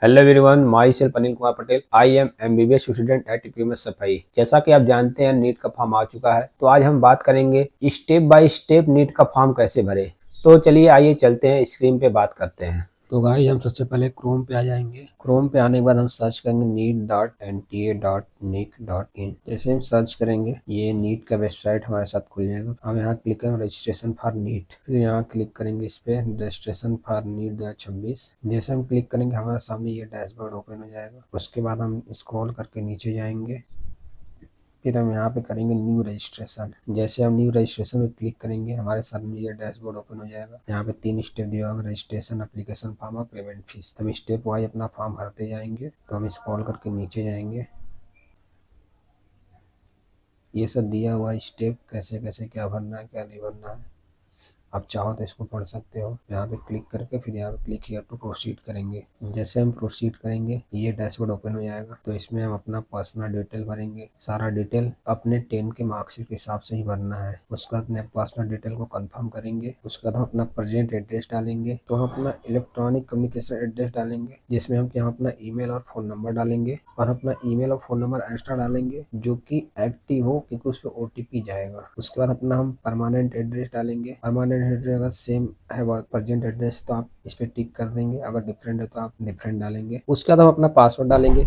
Hello everyone, myself Anil Kumar Patel. I am MBBS student at UPMS Saifai. जैसा कि आप जानते हैं, नीट का फॉर्म आ चुका है, तो आज हम बात करेंगे स्टेप बाय स्टेप नीट का फॉर्म कैसे भरे। तो चलिए आइए चलते हैं, स्क्रीन पे बात करते हैं। तो गाइस हम सबसे पहले क्रोम पे आ जाएंगे। क्रोम पे आने के बाद हम सर्च करेंगे neet.nta.nic.in। जैसे हम सर्च करेंगे ये नीट का वेबसाइट हमारे साथ खुल जाएगा। हम यहाँ क्लिक करेंगे रजिस्ट्रेशन फॉर नीट, फिर यहाँ क्लिक करेंगे इस पे रजिस्ट्रेशन फॉर नीट 2026। जैसे हम क्लिक करेंगे हमारे सामने ये डैशबोर्ड ओपन हो जाएगा। उसके बाद हम स्क्रॉल करके नीचे जाएंगे, फिर हम यहाँ पे करेंगे न्यू रजिस्ट्रेशन। जैसे हम न्यू रजिस्ट्रेशन में क्लिक करेंगे हमारे सामने ये डैशबोर्ड ओपन हो जाएगा। यहाँ पे 3 स्टेप दिया होगा, रजिस्ट्रेशन, एप्लीकेशन फॉर्म और पेमेंट फीस। हम स्टेप वाइज अपना फॉर्म भरते जाएंगे। तो हम स्क्रॉल करके नीचे जाएंगे, ये सब दिया हुआ स्टेप कैसे कैसे क्या भरना है क्या नहीं भरना है। आप चाहो तो इसको पढ़ सकते हो। यहाँ पे क्लिक करके फिर यहाँ पे क्लिक किया तो प्रोसीड करेंगे। जैसे हम प्रोसीड करेंगे ये डैशबोर्ड ओपन हो जाएगा। तो इसमें हम अपना पर्सनल डिटेल भरेंगे। सारा डिटेल अपने 10 के मार्कशीट के हिसाब से ही भरना है। उसके बाद अपने पर्सनल डिटेल को कंफर्म करेंगे। उसके बाद हम अपना प्रेजेंट एड्रेस डालेंगे। तो हम अपना इलेक्ट्रॉनिक कम्युनिकेशन एड्रेस डालेंगे, जिसमें हम यहाँ अपना ईमेल और फोन नंबर डालेंगे, और अपना ईमेल और फोन नंबर एक्स्ट्रा डालेंगे जो कि एक्टिव हो, क्योंकि उस पर ओटीपी जाएगा। उसके बाद अपना हम परमानेंट एड्रेस डालेंगे। परमानेंट एड्रेस अगर सेम है प्रेजेंट एड्रेस तो आप इस पे टिक कर देंगे, अगर डिफरेंट है तो आप डिफरेंट डालेंगे। उसके बाद हम अपना पासवर्ड डालेंगे।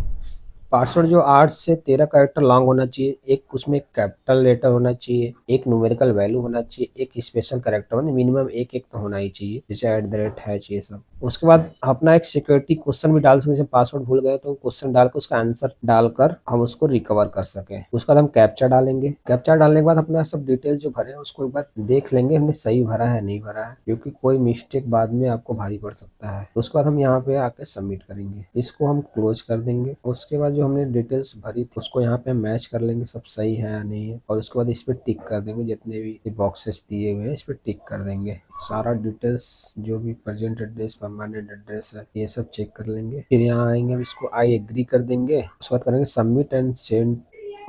पासवर्ड जो 8 से 13 कैरेक्टर लॉन्ग होना चाहिए। एक उसमें कैपिटल लेटर होना चाहिए, एक न्यूमेरिकल वैल्यू होना चाहिए, एक स्पेशल कैरेक्टर होना, मिनिमम एक एक तो होना ही चाहिए, जैसे @ है चाहिए सब। उसके बाद अपना एक सिक्योरिटी क्वेश्चन भी डाल सकते हैं। जैसे पासवर्ड भूल गए तो क्वेश्चन डालकर उसका आंसर डालकर हम उसको रिकवर कर सकें। उसके बाद हम कैप्चा डालेंगे। कैप्चा डालने के बाद अपना सब डिटेल जो भरे हैं उसको एक बार देख लेंगे हमने सही भरा है नहीं भरा है, क्योंकि कोई मिस्टेक बाद में आपको भारी पड़ सकता है। उसके बाद हम यहाँ पे आके सबमिट करेंगे। इसको हम क्लोज कर देंगे। उसके बाद जो हमने डिटेल्स भरी थी उसको यहाँ पे मैच कर लेंगे, सब सही है या नहीं है, और उसके बाद इस पे टिक कर देंगे। जितने भी बॉक्सेस दिए हुए हैं इस पे टिक कर देंगे। सारा डिटेल्स जो भी प्रेजेंट एड्रेस, परमानेंट एड्रेस है, ये सब चेक कर लेंगे। फिर यहाँ आएंगे, अब इसको आई एग्री कर देंगे। उसके बाद करेंगे submit and send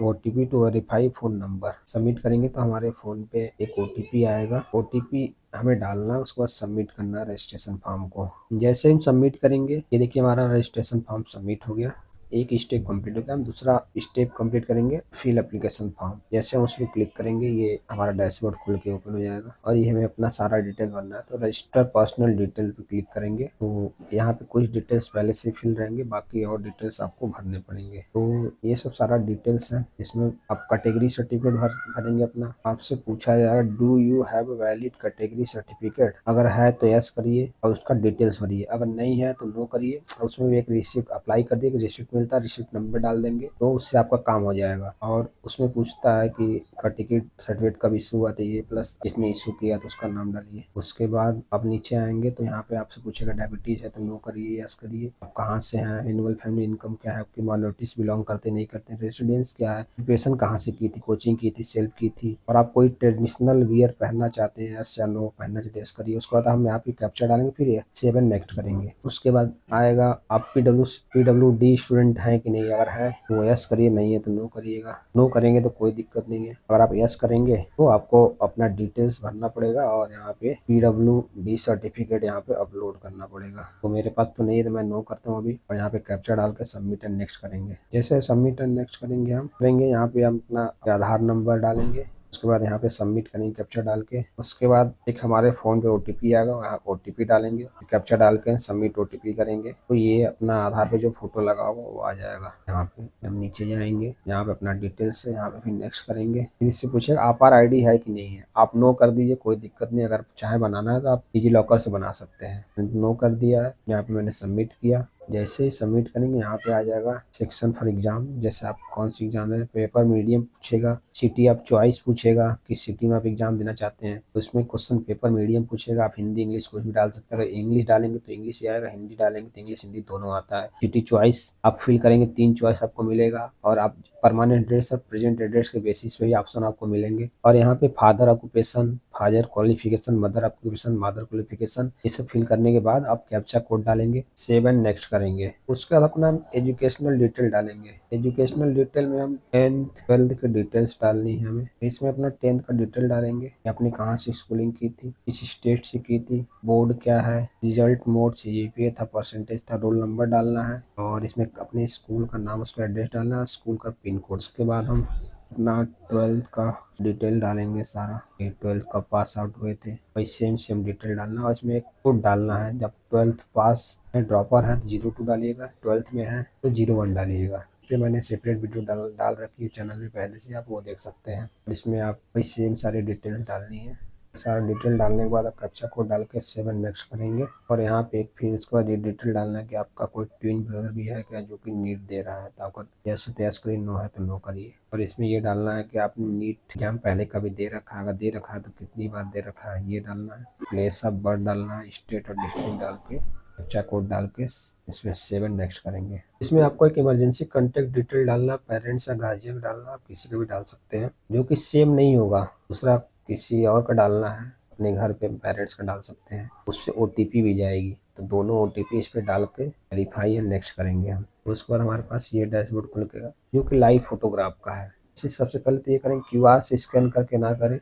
OTP to verify phone number. Submit करेंगे तो हमारे फोन पे एक ओटीपी आएगा। ओटीपी हमें डालना, उसके बाद सबमिट करना है रजिस्ट्रेशन फॉर्म को। जैसे हम सबमिट करेंगे, ये देखिए हमारा रजिस्ट्रेशन फॉर्म सबमिट हो गया। एक स्टेप कंप्लीट हो गया। हम दूसरा स्टेप कंप्लीट करेंगे, फिल एप्लीकेशन फॉर्म। जैसे हम उसमें क्लिक करेंगे ये हमारा डैशबोर्ड खुल के ओपन हो जाएगा, और ये हमें अपना सारा डिटेल भरना है। तो रजिस्टर पर्सनल डिटेल पे क्लिक करेंगे। तो यहाँ पे कुछ डिटेल्स पहले से फिल रहेंगे, बाकी और डिटेल्स आपको भरने पड़ेंगे। तो ये सब सारा डिटेल्स है। इसमें आप कैटेगरी सर्टिफिकेट भरेंगे अपना। आपसे पूछा जाएगा do you have valid category certificate. अगर है तो यस करिए और उसका डिटेल्स भरिए, अगर नहीं है तो नो करिए। उसमें भी एक रिसिप्ट अप्लाई कर दिए, रिसिप्ट मिलता है, रिसिप्ट नंबर डाल देंगे तो उससे आपका काम हो जाएगा। और उसमें पूछता है कि टिकट सर्टिफिकेट कब इशू हुआ था, ये प्लस इसने इशू किया तो उसका नाम डालिए। उसके बाद आप नीचे आएंगे तो यहाँ पे आपसे पूछेगा डायबिटीज है तो नो करिए, यस करिए। आप कहाँ से हैं, एनुअल फैमिली इनकम क्या है, आपकी माइनॉरिटीज बिलोंग करते नहीं करते, रेसिडेंस क्या है, प्रिपरेशन कहाँ से की थी, कोचिंग की थी, सेल्फ की थी, और आप कोई ट्रेडिशनल वियर पहनना चाहते हैं, यस या नो, पहनना चाहते यस करिए। उसके बाद हम यहाँ पे कैप्चर डालेंगे, फिर 7 नेक्स्ट करेंगे। उसके बाद आएगा आप पीडब्ल्यूडी स्टूडेंट हैं कि नहीं, अगर है तो यस करिए, नहीं है तो नो करिएगा। नो करेंगे तो कोई दिक्कत नहीं है। अगर आप यस करेंगे तो आपको अपना डिटेल्स भरना पड़ेगा और यहाँ पे पीडब्ल्यूडी सर्टिफिकेट यहाँ पे अपलोड करना पड़ेगा। तो मेरे पास तो नहीं है तो मैं नो करता हूँ अभी, और यहाँ पे कैप्चर डाल के सबमिट एंड नेक्स्ट करेंगे। जैसे सबमिट एंड नेक्स्ट करेंगे हम करेंगे, यहाँ पे हम अपना आधार नंबर डालेंगे। उसके बाद यहाँ पे सबमिट करेंगे कैप्चर डाल के। उसके बाद एक हमारे फ़ोन पे ओटीपी आएगा, वहाँ ओटीपी डालेंगे, कैप्चर डाल के सबमिट ओटीपी करेंगे। तो ये अपना आधार पे जो फोटो लगा होगा वो आ जाएगा। यहाँ पे हम नीचे जाएंगे, यहाँ पे अपना डिटेल्स है, यहाँ पे फिर नेक्स्ट करेंगे। फिर इससे पूछेगा आपार आईडी है कि नहीं है, आप नो कर दीजिए, कोई दिक्कत नहीं। अगर चाहे बनाना है तो आप डिजी लॉकर से बना सकते हैं। नो कर दिया है, यहाँ पे मैंने सबमिट किया। जैसे ही सबमिट करेंगे यहाँ पे आ जाएगा सेक्शन फॉर एग्जाम। जैसे आप कौन सी एग्जाम है, पेपर मीडियम पूछेगा, सिटी ऑफ चॉइस पूछेगा कि सिटी में आप एग्जाम देना चाहते हैं, तो उसमें क्वेश्चन पेपर मीडियम पूछेगा। आप हिंदी इंग्लिश कुछ भी डाल सकते हैं। अगर इंग्लिश डालेंगे तो इंग्लिश ही आएगा, हिंदी डालेंगे तो इंग्लिश हिंदी दोनों आता है। सिटी चॉइस आप फिल करेंगे, 3 चॉइस आपको मिलेगा, और आप परमानेंट एड्रेस और प्रेजेंट एड्रेस के बेसिस पे ही ऑप्शन आपको मिलेंगे। और यहाँ पे father occupation, father qualification, mother occupation, mother qualification, ये सब फिल करने के बाद आप कैप्चा कोड डालेंगे, सेव एंड नेक्स्ट करेंगे। उसके बाद अपना एजुकेशनल डिटेल डालेंगे। एजुकेशनल डिटेल में हम 10th 12th के डिटेल्स डालनी है हमें। इसमें अपना 10th का डिटेल डालेंगे, आपने कहाँ से स्कूलिंग की थी, किस स्टेट से की थी, बोर्ड क्या है, रिजल्ट मोड, CGPA था, परसेंटेज था, रोल नंबर डालना है और इसमें अपने स्कूल का नाम, उसका एड्रेस डालना है, स्कूल का पिन कोड। उसके बाद हम अपना 12th का डिटेल डालेंगे सारा, 12th का पास आउट हुए थे वही सेम डिटेल डालना और इसमें एक कोड डालना है। जब 12th पास है, ड्रॉपर है तो 02 डालिएगा, 12th में है तो 01 डालिएगा। फिर मैंने सेपरेट वीडियो डाल रखी है चैनल में पहले से, आप वो देख सकते हैं। इसमें आप वही सेम सारी डिटेल्स डालनी है। सारा डिटेल डालने के बाद आप कैप्चा कोड डाल के सेव एंड नेक्स्ट करेंगे। और यहाँ पे फिर इसके बाद ये डिटेल डालना है कि आपका कोई ट्विन ब्रदर भी है क्या जो कि नीट दे रहा है, तो आपका यस तो यस करिए, नो है तो नो करिए। और इसमें ये डालना है कि आपने नीट एग्जाम पहले कभी दे रखा है, अगर दे रखा है तो कितनी बार दे रखा है, ये डालना है। प्लेस ऑफ बर्थ डालना है, स्टेट और डिस्ट्रिक्ट डाल के कैप्चा कोड डाल के इसमें सेव एंड नेक्स्ट करेंगे। इसमें आपको एक इमरजेंसी कॉन्टैक्ट डिटेल डालना, पेरेंट्स या गार्जियन डालना, आप किसी को भी डाल सकते हैं जो कि सेम नहीं होगा, दूसरा किसी और का डालना है, अपने घर पे पेरेंट्स का डाल सकते हैं, उससे OTP भी जाएगी, तो दोनों OTP इस पे डाल के वेरीफाई या नेक्स्ट करेंगे हम। उसके बाद हमारे पास ये डैशबोर्ड खुलेगा जो कि लाइव फोटोग्राफ का है। सबसे पहले तो ये करें QR से स्कैन करके ना करें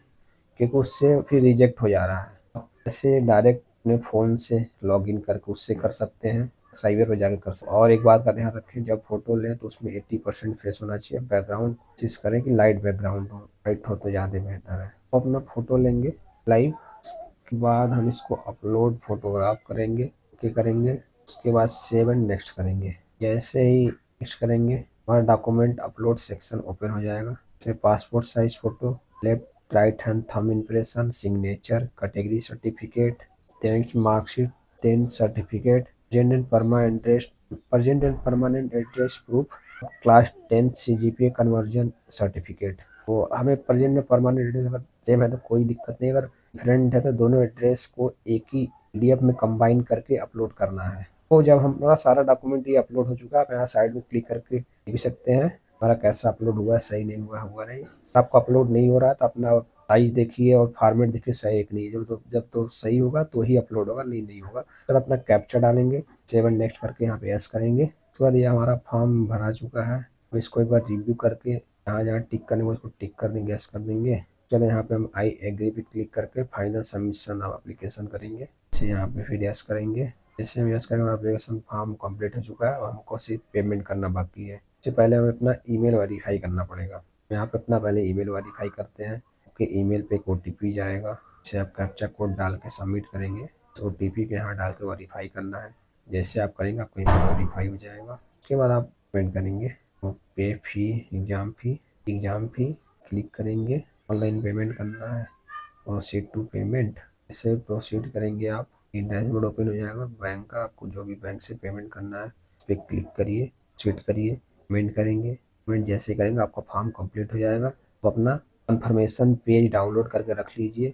क्योंकि उससे फिर रिजेक्ट हो जा रहा है। ऐसे डायरेक्ट अपने फ़ोन से लॉगिन करके उससे कर सकते हैं, साइबर पर जाकर कर सकते हैं। और एक बात का ध्यान रखें, जब फोटो लें तो उसमें 80% फेस होना चाहिए। बैकग्राउंड कोशिश करें कि लाइट बैकग्राउंड हो, लाइट हो तो ज़्यादा बेहतर है। अपना फ़ोटो लेंगे लाइव, उसके बाद हम इसको अपलोड फोटोग्राफ करेंगे, उसके बाद सेव एंड नेक्स्ट करेंगे। जैसे ही नेक्स्ट करेंगे हमारा डॉक्यूमेंट अपलोड सेक्शन ओपन हो जाएगा। फिर passport size photo, left right hand thumb impression, signature, category certificate, 10th marksheet, 10th certificate, present and permanent address proof, class 10th CGPA conversion certificate. तो हमें present में permanent address अगर same है तो कोई दिक्कत नहीं, अगर डिफरेंट है तो दोनों एड्रेस को एक ही PDF में कंबाइन करके अपलोड करना है। तो जब हमारा सारा डॉक्यूमेंट ये अपलोड हो चुका है, आप यहाँ साइड में क्लिक करके देख भी सकते हैं हमारा कैसा अपलोड हुआ, सही नहीं हुआ नहीं। आपका अपलोड नहीं हो रहा तो अपना साइज देखिए और फॉर्मेट देखिए सही एक नहीं है, जब तो सही होगा तो ही अपलोड होगा, नहीं होगा। फिर अपना कैप्चा डालेंगे, सेव एंड नेक्स्ट करके यहाँ पे यस करेंगे। उसके बाद ये हमारा फॉर्म भरा चुका है, तो इसको एक बार रिव्यू करके जहाँ टिक करने को उसको टिक कर देंगे, यस कर देंगे। चलो यहाँ पे हम आई एग्री पे क्लिक करके फाइनल सबमिशन ऑफ एप्लीकेशन करेंगे। इसे यहाँ पे फिर यस करेंगे। जैसे हम यस करेंगे एप्लीकेशन फॉर्म कंप्लीट हो चुका है और हमको सिर्फ पेमेंट करना बाकी है। इससे पहले हमें अपना ईमेल वेरीफाई करना पड़ेगा। यहाँ पे अपना पहले ईमेल वेरीफाई करते हैं। आपके ईमेल पे एक OTP जाएगा, इसे आप कैप्चा कोड डाल के सबमिट करेंगे। तो OTP के यहाँ डाल के वेरीफाई करना है। जैसे आप करेंगे आपका ईमेल वेरीफाई हो जाएगा। उसके बाद आप पेमेंट करेंगे, तो पे फी, एग्ज़ाम फी क्लिक करेंगे, ऑनलाइन पेमेंट करना है, प्रोसीड टू पेमेंट, इसे प्रोसीड करेंगे आप। ये डैशबोर्ड ओपन हो जाएगा बैंक का, आपको जो भी बैंक से पेमेंट करना है उस पर क्लिक करिए, सेट करिए, पेमेंट करेंगे। पेमेंट जैसे करेंगे आपका फॉर्म कंप्लीट हो जाएगा। तो अपना कंफर्मेशन पेज डाउनलोड करके रख लीजिए।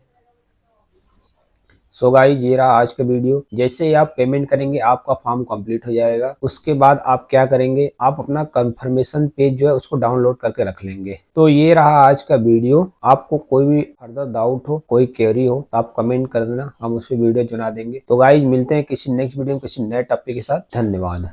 सो गाइस ये रहा आज का वीडियो। जैसे ही आप पेमेंट करेंगे आपका फॉर्म कंप्लीट हो जाएगा। उसके बाद आप क्या करेंगे, आप अपना कंफर्मेशन पेज जो है उसको डाउनलोड करके रख लेंगे। तो ये रहा आज का वीडियो। आपको कोई भी फर्दर डाउट हो, कोई क्वेरी हो तो आप कमेंट कर देना, हम उस पर वीडियो बना देंगे। तो गाइज मिलते हैं किसी नेक्स्ट वीडियो में किसी नए टॉपिक के साथ। धन्यवाद।